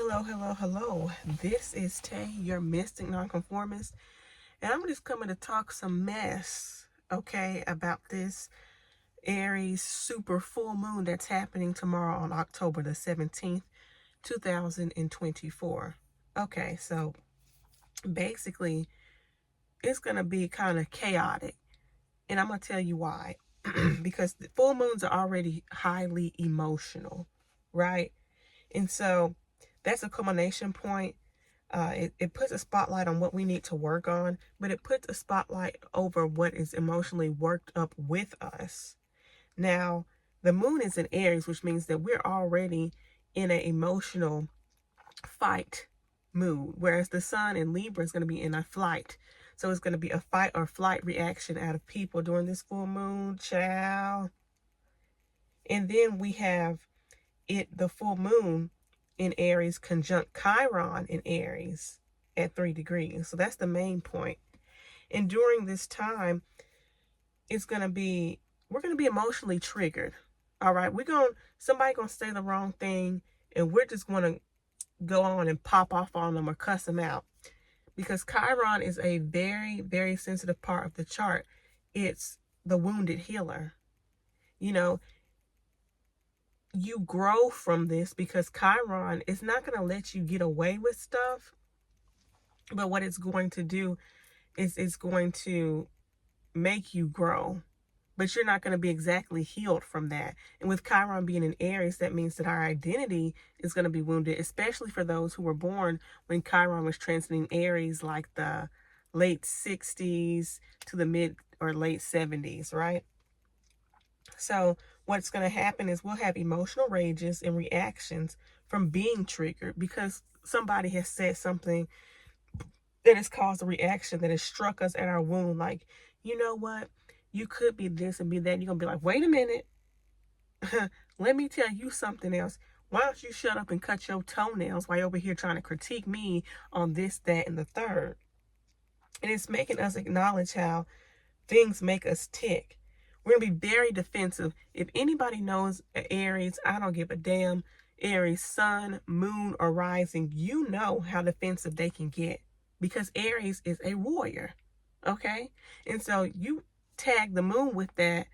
Hello, hello, hello. This is Tay, your mystic nonconformist, and I'm just coming to talk some mess, okay, about this Aries super full moon that's happening tomorrow on October the 17th, 2024. Okay, so basically, it's going to be kind of chaotic, and I'm going to tell you why. Because the full moons are already highly emotional, right? And so that's a culmination point. It puts a spotlight on what we need to work on, but it puts a spotlight over what is emotionally worked up with us. Now, the moon is in Aries, which means that we're already in an emotional fight mood, whereas the sun in Libra is going to be in a flight. So it's going to be a fight or flight reaction out of people during this full moon, child. And then we have the full moon in Aries conjunct Chiron in Aries at 3 degrees. So that's the main point. And during this time, we're going to be emotionally triggered. All right. Somebody going to say the wrong thing and we're just going to go on and pop off on them or cuss them out. Because Chiron is a very, very sensitive part of the chart. It's the wounded healer. You know, you grow from this because Chiron is not going to let you get away with stuff. But what it's going to do is it's going to make you grow. But you're not going to be exactly healed from that. And with Chiron being in Aries, that means that our identity is going to be wounded, especially for those who were born when Chiron was transiting Aries, like the late 60s to the mid or late 70s, right? So what's going to happen is we'll have emotional rages and reactions from being triggered because somebody has said something that has caused a reaction that has struck us at our wound. Like, you know what? You could be this and be that. You're going to be like, wait a minute. Let me tell you something else. Why don't you shut up and cut your toenails while you're over here trying to critique me on this, that, and the third? And it's making us acknowledge how things make us tick. We're going to be very defensive. If anybody knows Aries, I don't give a damn. Aries, sun, moon, or rising, you know how defensive they can get because Aries is a warrior. Okay? And so you tag the moon with that,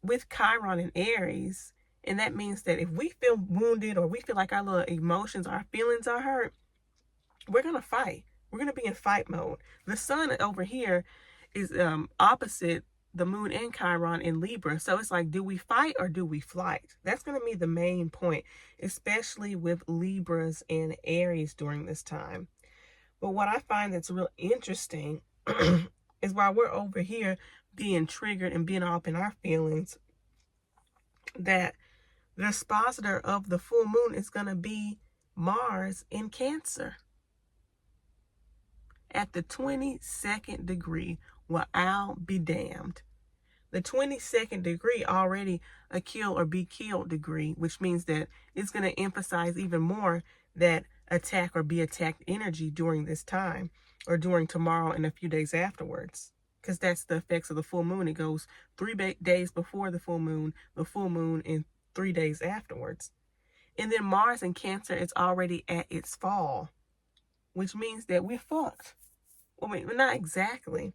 with Chiron and Aries. And that means that if we feel wounded or we feel like our little emotions, our feelings are hurt, we're going to fight. We're going to be in fight mode. The sun over here is opposite the moon and Chiron in Libra. So it's like, do we fight or do we flight? That's going to be the main point, especially with Libras and Aries during this time. But what I find that's real interesting is while we're over here being triggered and being up in our feelings, that the expositor of the full moon is going to be Mars in Cancer at the 22nd degree. Well, I'll be damned. The 22nd degree already a kill or be killed degree, which means that it's going to emphasize even more that attack or be attacked energy during this time or during tomorrow and a few days afterwards. Because that's the effects of the full moon. It goes 3 days before the full moon, and 3 days afterwards. And then Mars in Cancer is already at its fall, which means that we're fucked. Well, not exactly,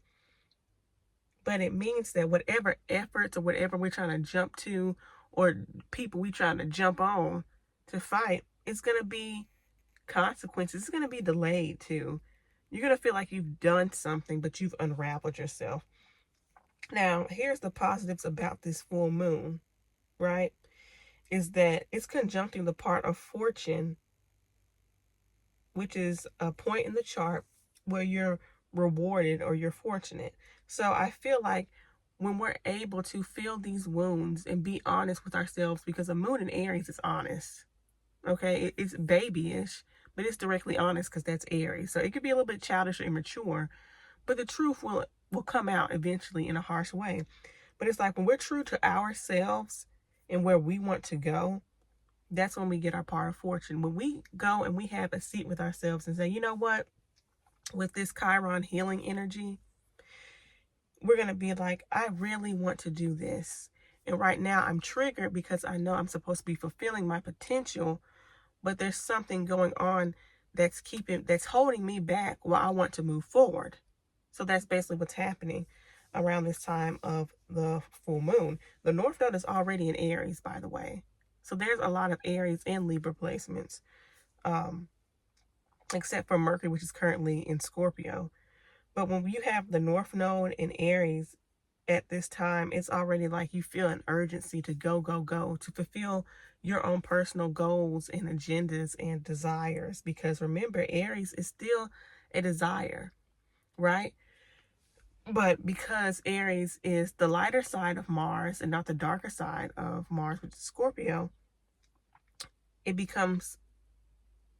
but it means that whatever efforts or whatever we're trying to jump to or people we're trying to jump on to fight, it's going to be consequences. It's going to be delayed too. You're going to feel like you've done something, but you've unraveled yourself. Now, here's the positives about this full moon, right? Is that it's conjuncting the part of fortune, which is a point in the chart where you're rewarded or you're fortunate. So I feel like when we're able to feel these wounds and be honest with ourselves, because a moon in Aries is honest, okay? It's babyish, but it's directly honest because that's Aries. So it could be a little bit childish or immature, but the truth will come out eventually in a harsh way. But it's like when we're true to ourselves and where we want to go, that's when we get our part of fortune. When we go and we have a seat with ourselves and say, you know what, with this Chiron healing energy, we're going to be like, I really want to do this. And right now I'm triggered because I know I'm supposed to be fulfilling my potential, but there's something going on that's holding me back while I want to move forward. So that's basically what's happening around this time of the full moon. The North Node is already in Aries, by the way. So there's a lot of Aries and Libra placements, except for Mercury, which is currently in Scorpio. But when you have the North Node in Aries at this time, it's already like you feel an urgency to go, go, go, to fulfill your own personal goals and agendas and desires. Because remember, Aries is still a desire, right? But because Aries is the lighter side of Mars and not the darker side of Mars, which is Scorpio, it becomes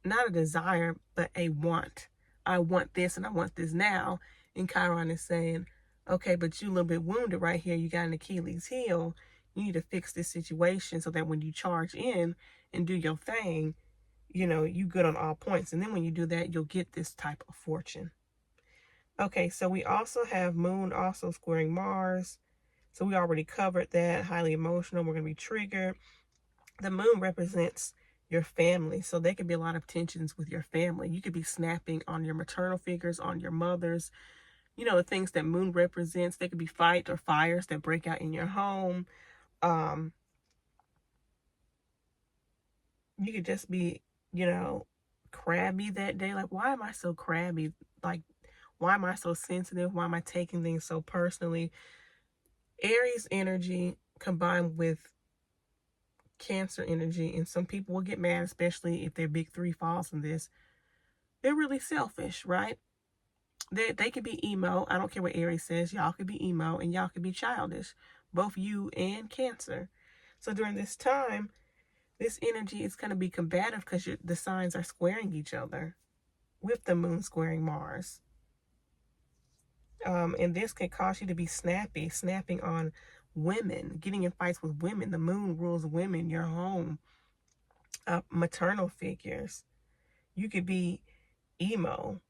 not a desire, but a want. I want this and I want this now. And Chiron is saying, okay, but you a little bit wounded right here. You got an Achilles heel. You need to fix this situation so that when you charge in and do your thing, you know, you good on all points. And then when you do that, you'll get this type of fortune. Okay, so we also have Moon also squaring Mars. So we already covered that. Highly emotional. We're going to be triggered. The Moon represents your family. So there could be a lot of tensions with your family. You could be snapping on your maternal figures, on your mothers. You know, the things that Moon represents. There could be fight or fires that break out in your home. You could just be, you know, crabby that day. Like, why am I so crabby? Like, why am I so sensitive? Why am I taking things so personally? Aries energy combined with Cancer energy, and some people will get mad, especially if their big three falls in this. They're really selfish, right? They could be emo. I don't care what Aries says. Y'all could be emo and y'all could be childish. Both you and Cancer. So during this time, this energy is going to be combative because the signs are squaring each other with the Moon squaring Mars. And this can cause you to be snapping on women, getting in fights with women. The Moon rules women, your home, maternal figures. You could be emo,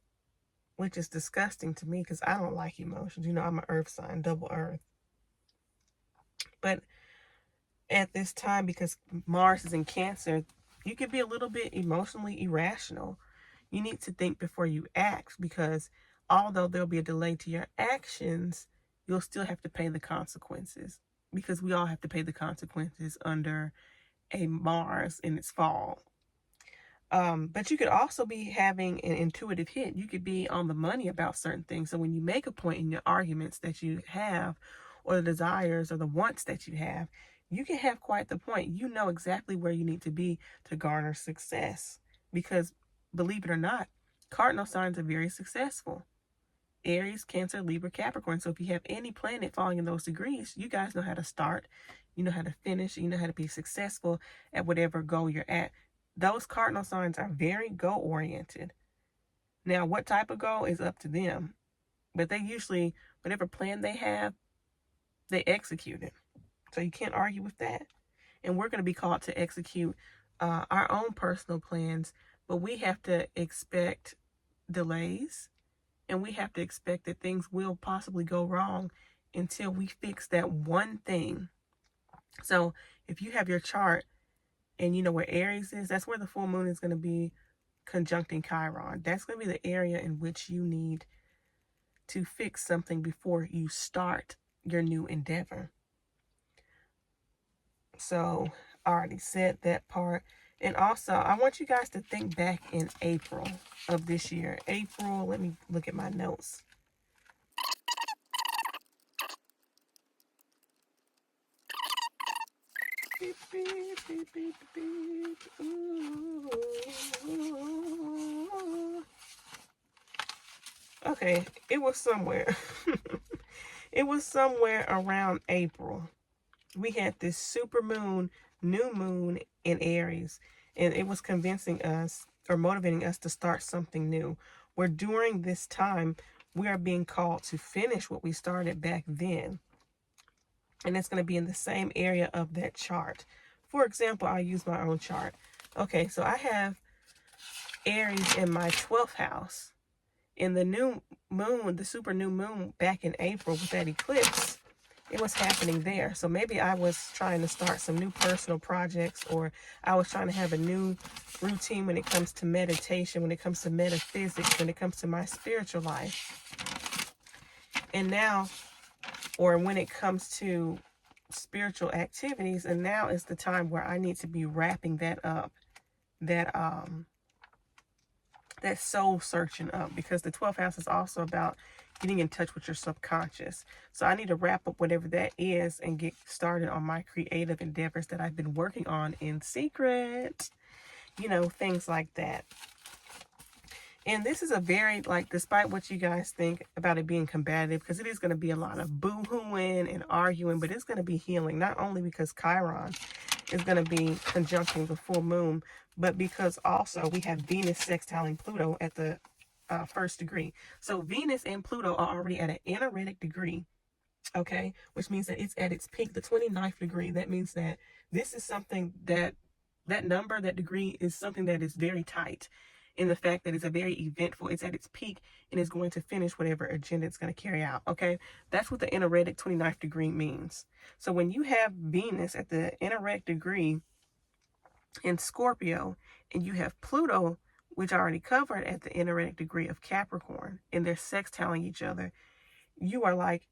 which is disgusting to me because I don't like emotions. You know, I'm an earth sign, double earth. But at this time, because Mars is in Cancer, you could be a little bit emotionally irrational. You need to think before you act, because although there'll be a delay to your actions, you'll still have to pay the consequences, because we all have to pay the consequences under a Mars in its fall. But you could also be having an intuitive hit. You could be on the money about certain things. So when you make a point in your arguments that you have, or the desires or the wants that you have, you can have quite the point. You know exactly where you need to be to garner success. Because believe it or not, cardinal signs are very successful. Aries, Cancer, Libra, Capricorn. So if you have any planet falling in those degrees, you guys know how to start, you know how to finish, you know how to be successful at whatever goal you're at. Those cardinal signs are very goal-oriented. Now, what type of goal is up to them. But they usually, whatever plan they have, they execute it. So you can't argue with that. And we're going to be called to execute our own personal plans. But we have to expect delays. And we have to expect that things will possibly go wrong until we fix that one thing. So if you have your chart and you know where Aries is, that's where the full moon is going to be conjuncting Chiron. That's going to be the area in which you need to fix something before you start your new endeavor. So I already said that part. And also, I want you guys to think back in April of this year. April, let me look at my notes. Beep, beep, beep, beep, beep. Ooh. Okay, it was somewhere. It was somewhere around April. We had this super moon, new moon in Aries, and it was convincing us or motivating us to start something new. Where during this time, we are being called to finish what we started back then. And it's going to be in the same area of that chart. For example, I'll use my own chart. Okay, so I have Aries in my 12th house. In the new moon, the super new moon back in April with that eclipse, it was happening there. So maybe I was trying to start some new personal projects, or I was trying to have a new routine when it comes to meditation, when it comes to metaphysics, when it comes to my spiritual life. And now, or when it comes to spiritual activities, and now is the time where I need to be wrapping that up, that that soul searching up, because the 12th house is also about getting in touch with your subconscious. So I need to wrap up whatever that is and get started on my creative endeavors that I've been working on in secret, you know, things like that. And this is a very, like, despite what you guys think about it being combative, because it is going to be a lot of boo-hooing and arguing, but it's going to be healing, not only because Chiron is going to be conjuncting the full moon, but because also we have Venus sextiling Pluto at the first degree. So Venus and Pluto are already at an energetic degree, okay, which means that it's at its peak, the 29th degree. That means that this is something that number, that degree, is something that is very tight, in the fact that it's a very eventful, it's at its peak, and is going to finish whatever agenda it's going to carry out, okay? That's what the energetic 29th degree means. So when you have Venus at the energetic degree in Scorpio, and you have Pluto, which I already covered, at the energetic degree of Capricorn, and they're sextiling each other, you are like,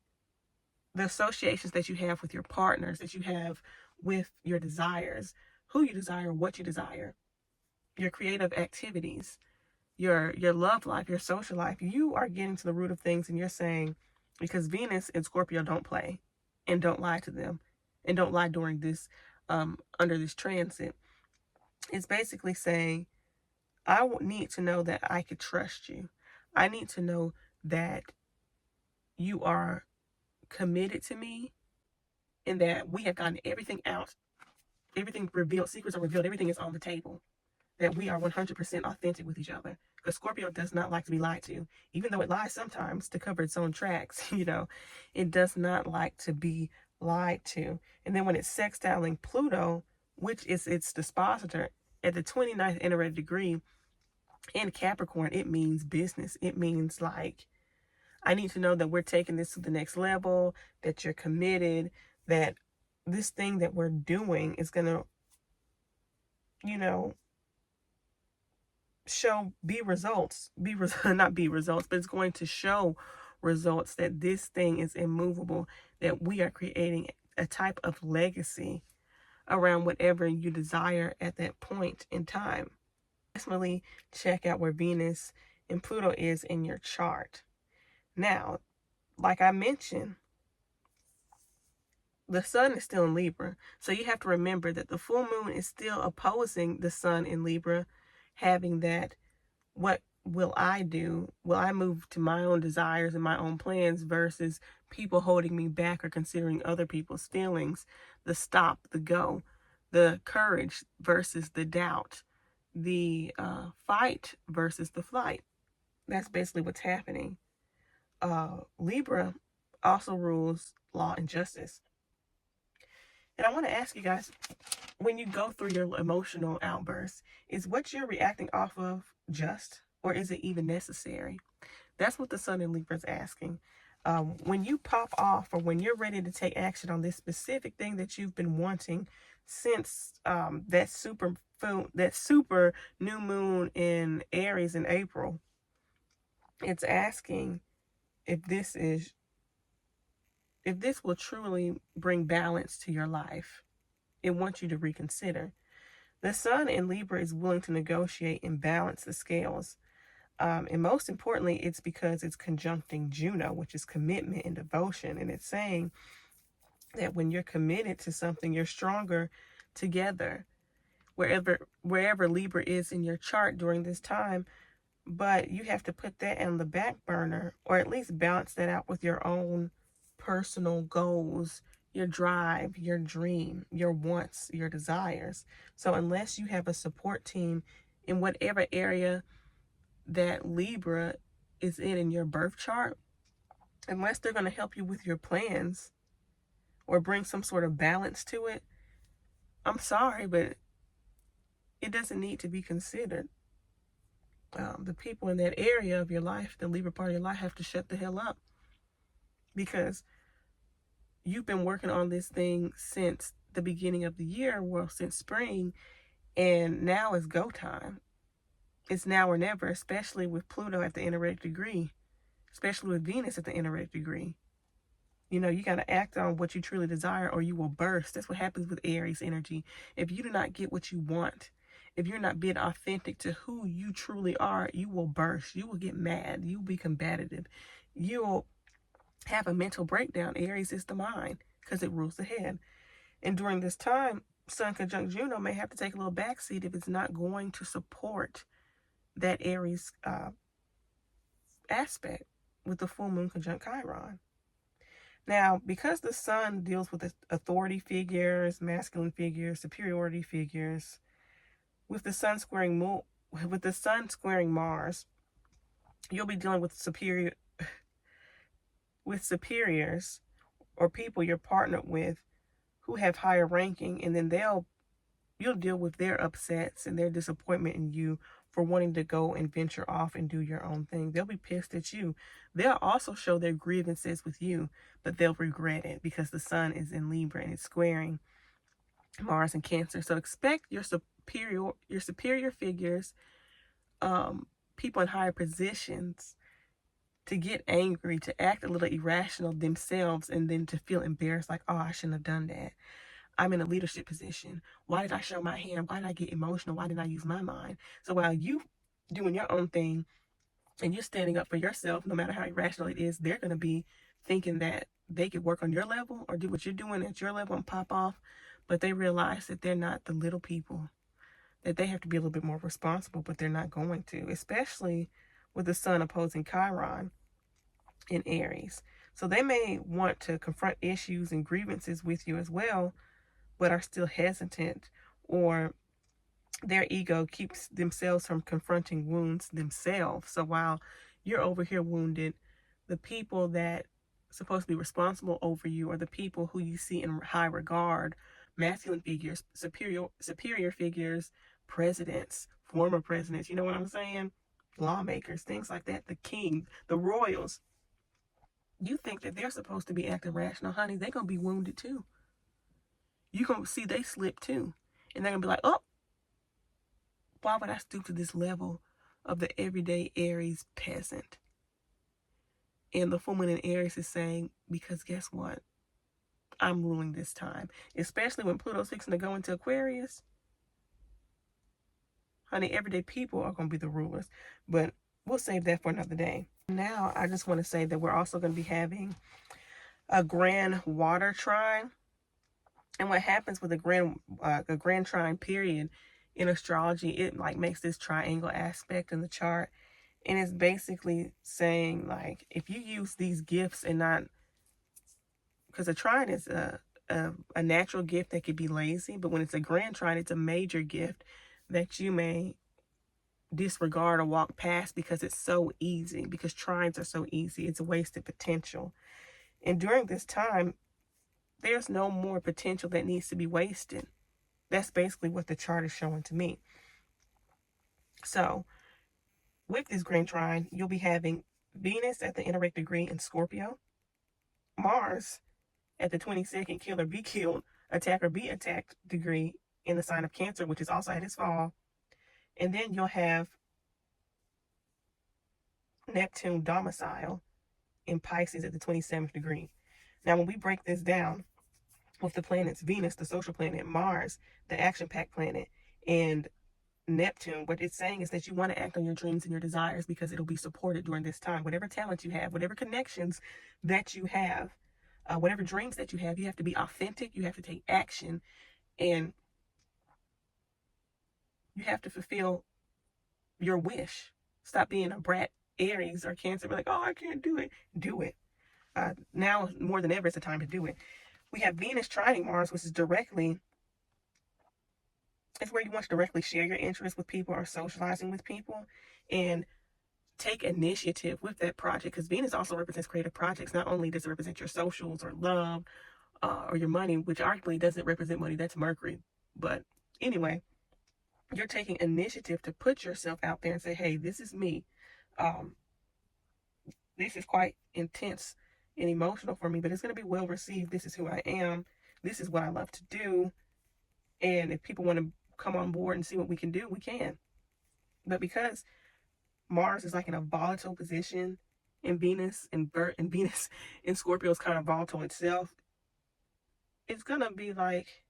the associations that you have with your partners, that you have with your desires, who you desire, what you desire, your creative activities, your love life, your social life, you are getting to the root of things, and you're saying, because Venus and Scorpio don't play, and don't lie to them, and don't lie during this under this transit. It's basically saying, I need to know that I could trust you. I need to know that you are committed to me, and that we have gotten everything out, everything revealed, secrets are revealed, everything is on the table, that we are 100% authentic with each other. Because Scorpio does not like to be lied to, even though it lies sometimes to cover its own tracks. You know, it does not like to be lied to. And then when it's sextiling Pluto, which is its dispositor, at the 29th energetic degree in Capricorn, it means business. It means, like, I need to know that we're taking this to the next level, that you're committed, that this thing that we're doing is going to, you know, be results, not be results, but it's going to show results, that this thing is immovable, that we are creating a type of legacy around whatever you desire at that point in time. Definitely check out where Venus and Pluto is in your chart. Now, like I mentioned, the sun is still in Libra, so you have to remember that the full moon is still opposing the sun in Libra, having that, what will I do? Will I move to my own desires and my own plans versus people holding me back or considering other people's feelings? The stop, the go, the courage versus the doubt, the fight versus the flight. That's basically what's happening. Libra also rules law and justice. And I want to ask you guys, when you go through your emotional outbursts, is what you're reacting off of just, or is it even necessary? That's what the sun in Libra is asking. When you pop off, or when you're ready to take action on this specific thing that you've been wanting since that super new moon in Aries in April, it's asking if this will truly bring balance to your life. It wants you to reconsider. The sun in Libra is willing to negotiate and balance the scales. And most importantly, it's because it's conjuncting Juno, which is commitment and devotion. And it's saying that when you're committed to something, you're stronger together, wherever Libra is in your chart during this time. But you have to put that on the back burner, or at least balance that out with your own personal goals, your drive, your dream, your wants, your desires. So unless you have a support team in whatever area that Libra is in your birth chart, unless they're going to help you with your plans or bring some sort of balance to it, I'm sorry, but it doesn't need to be considered. The people in that area of your life, the Libra part of your life, have to shut the hell up, because you've been working on this thing since the beginning of the year, well, since spring, and now is go time. It's now or never, especially with Pluto at the indirect degree, especially with Venus at the indirect degree. You know, you got to act on what you truly desire or you will burst. That's what happens with Aries energy. If you do not get what you want, if you're not being authentic to who you truly are, you will burst. You will get mad. You'll be combative. You'll have a mental breakdown. Aries is the mind because it rules the head. And during this time, Sun conjunct Juno may have to take a little backseat if it's not going to support that Aries aspect with the full moon conjunct Chiron. Now, because the sun deals with authority figures, masculine figures, superiority figures, with the sun squaring Mars, you'll be dealing with superiors or people you're partnered with who have higher ranking, and then you'll deal with their upsets and their disappointment in you for wanting to go and venture off and do your own thing. They'll be pissed at you. They'll also show their grievances with you, but they'll regret it because the sun is in Libra and it's squaring Mars and Cancer. So expect your superior figures, people in higher positions, to get angry, to act a little irrational themselves, and then to feel embarrassed, like, oh, I shouldn't have done that. I'm in a leadership position. Why did I show my hand? Why did I get emotional? Why didn't I use my mind? So while you doing your own thing and you're standing up for yourself, no matter how irrational it is, they're going to be thinking that they could work on your level or do what you're doing at your level and pop off. But they realize that they're not the little people, that they have to be a little bit more responsible, but they're not going to, especially with the sun opposing Chiron in Aries. So they may want to confront issues and grievances with you as well, but are still hesitant, or their ego keeps themselves from confronting wounds themselves. So while you're over here wounded, the people that supposed to be responsible over you are the people who you see in high regard, masculine figures, superior figures, presidents, former presidents, you know what I'm saying? Lawmakers, things like that, the king, the royals. You think that they're supposed to be acting rational, honey, they're going to be wounded too. You're going to see they slip too. And they're going to be like, oh, why would I stoop to this level of the everyday Aries peasant? And the full moon in Aries is saying, because guess what? I'm ruling this time. Especially when Pluto's fixing to go into Aquarius. Honey, everyday people are going to be the rulers. But we'll save that for another day. Now, I just want to say that we're also going to be having a grand water trine. And what happens with a grand trine period in astrology, it like makes this triangle aspect in the chart. And it's basically saying, like, if you use these gifts and not, because a trine is a natural gift that could be lazy, but when it's a grand trine, it's a major gift that you may disregard or walk past because it's so easy, because trines are so easy. It's a wasted potential. And during this time, there's no more potential that needs to be wasted. That's basically what the chart is showing to me. So with this grand trine, you'll be having Venus at the indirect degree in Scorpio, Mars at the 22nd kill or be killed, attack or be attacked degree in the sign of Cancer, which is also at its fall. And then you'll have Neptune domicile in Pisces at the 27th degree. Now, when we break this down with the planets, Venus, the social planet, Mars, the action-packed planet, and Neptune, what it's saying is that you want to act on your dreams and your desires because it'll be supported during this time. Whatever talent you have, whatever connections that you have, whatever dreams that you have to be authentic. You have to take action, and you have to fulfill your wish. Stop being a brat Aries or Cancer. Be like, oh, I can't do it. Do it. Now more than ever is the time to do it. We have Venus trining Mars, which is it's where you want to directly share your interests with people or socializing with people and take initiative with that project, because Venus also represents creative projects. Not only does it represent your socials or love or your money, which arguably doesn't represent money, that's Mercury. But anyway, you're taking initiative to put yourself out there and say, hey, this is me. This is quite intense and emotional for me, but it's going to be well received. This is who I am. This is what I love to do. And if people want to come on board and see what we can do, we can. But because Mars is like in a volatile position, and Venus and Venus in Scorpio is kind of volatile itself, it's gonna be like,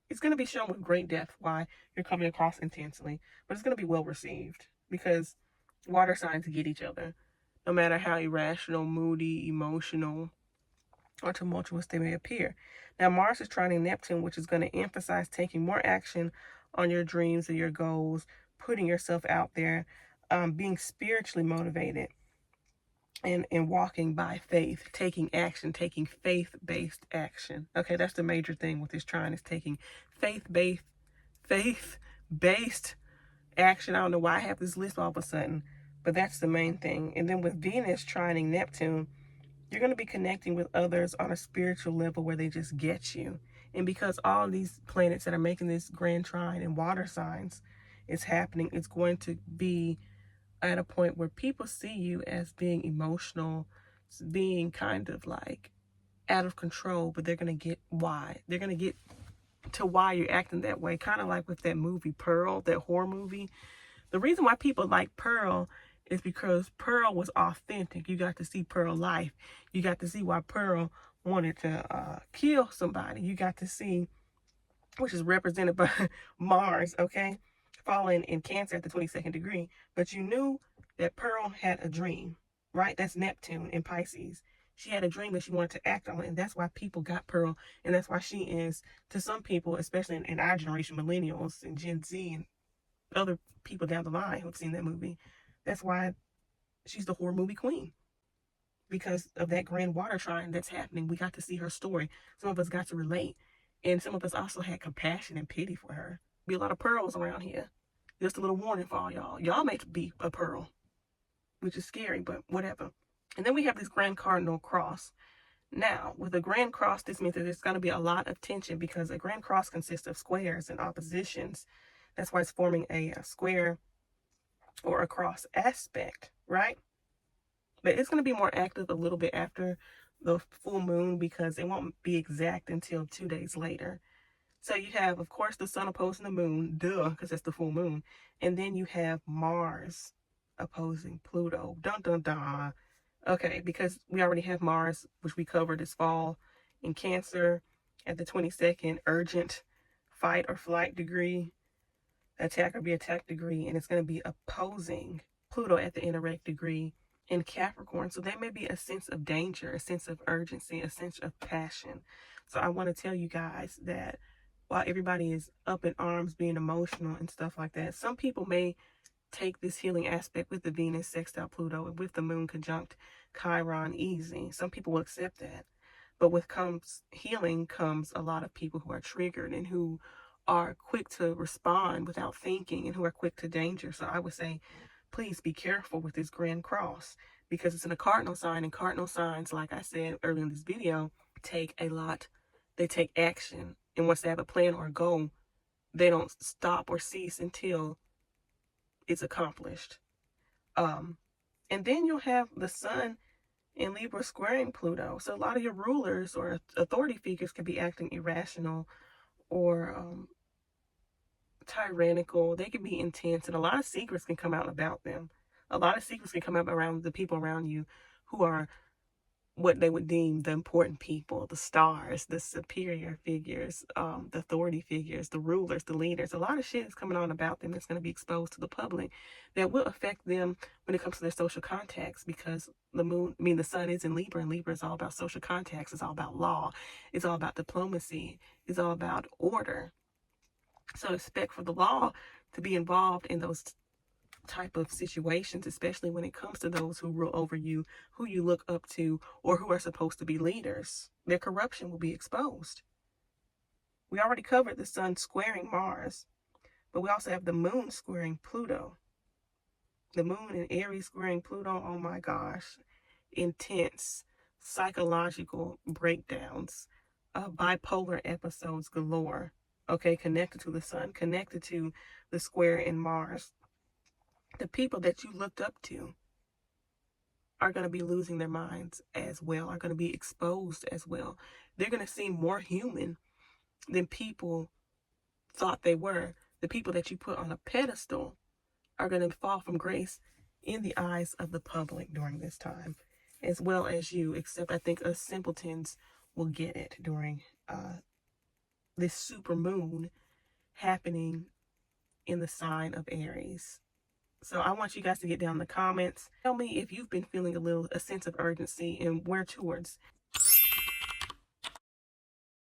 it's gonna be shown with great depth why you're coming across intensely, but it's gonna be well received because water signs get each other, no matter how irrational, moody, emotional, or tumultuous they may appear. Now, Mars is trining Neptune, which is going to emphasize taking more action on your dreams and your goals, putting yourself out there, being spiritually motivated, and walking by faith, taking action, taking faith-based action. Okay, that's the major thing with this trine, is taking faith-based action. I don't know why I have this list all of a sudden, but that's the main thing. And then with Venus trining Neptune, you're going to be connecting with others on a spiritual level where they just get you. And because all these planets that are making this grand trine and water signs is happening, it's going to be at a point where people see you as being emotional, being kind of like out of control, but they're going to get why. They're going to get to why you're acting that way. Kind of like with that movie Pearl, that horror movie. The reason why people like Pearl is because Pearl was authentic. You got to see Pearl life. You got to see why Pearl wanted to kill somebody. You got to see, which is represented by Mars, okay, falling in Cancer at the 22nd degree. But you knew that Pearl had a dream, right? That's Neptune in Pisces. She had a dream that she wanted to act on, and that's why people got Pearl, and that's why she is, to some people, especially in our generation, millennials and Gen Z and other people down the line who've seen that movie, that's why she's the horror movie queen. Because of that grand water trine that's happening, we got to see her story. Some of us got to relate, and some of us also had compassion and pity for her. Be a lot of pearls around here. Just a little warning for all y'all. Y'all may be a pearl, which is scary, but whatever. And then we have this grand cardinal cross. Now, with a grand cross, this means that there's going to be a lot of tension because a grand cross consists of squares and oppositions. That's why it's forming a square or a cross aspect, right? But it's going to be more active a little bit after the full moon because it won't be exact until 2 days later. So you have, of course, the sun opposing the moon, duh, because it's the full moon. And then you have Mars opposing Pluto. Dun, dun, dun. Okay, because we already have Mars, which we covered this fall in Cancer at the 22nd, urgent fight or flight degree, attack or be attacked degree, and it's going to be opposing Pluto at the indirect degree in Capricorn. So there may be a sense of danger, a sense of urgency, a sense of passion. So I want to tell you guys that while everybody is up in arms, being emotional and stuff like that, some people may take this healing aspect with the Venus sextile Pluto and with the moon conjunct Chiron easy. Some people will accept that. But with healing comes a lot of people who are triggered and who are quick to respond without thinking and who are quick to danger. So I would say, please be careful with this grand cross because it's in a cardinal sign, and cardinal signs, like I said earlier in this video, take a lot. They take action. And once they have a plan or a goal, they don't stop or cease until it's accomplished. And then you'll have the sun in Libra squaring Pluto. So a lot of your rulers or authority figures can be acting irrational or tyrannical. They can be intense, and a lot of secrets can come out about them. A lot of secrets can come out around the people around you who are what they would deem the important people, the stars, the superior figures, the authority figures, the rulers, the leaders. A lot of shit is coming on about them that's going to be exposed to the public that will affect them when it comes to their social contacts, because the sun is in Libra, and Libra is all about social contacts. It's all about law. It's all about diplomacy. It's all about order. So expect for the law to be involved in those type of situations, especially when it comes to those who rule over you, who you look up to, or who are supposed to be leaders. Their corruption will be exposed. We already covered the sun squaring Mars, but we also have the moon squaring Pluto. The moon in Aries squaring Pluto, oh my gosh. Intense psychological breakdowns, bipolar episodes galore. Okay, connected to the sun, connected to the square in Mars. The people that you looked up to, are going to be losing their minds as well, are going to be exposed as well. They're going to seem more human than people thought they were. The people that you put on a pedestal are going to fall from grace in the eyes of the public during this time, as well as you, except I think us simpletons will get it during this super moon happening in the sign of Aries. So I want you guys to get down in the comments. Tell me if you've been feeling a sense of urgency and where towards.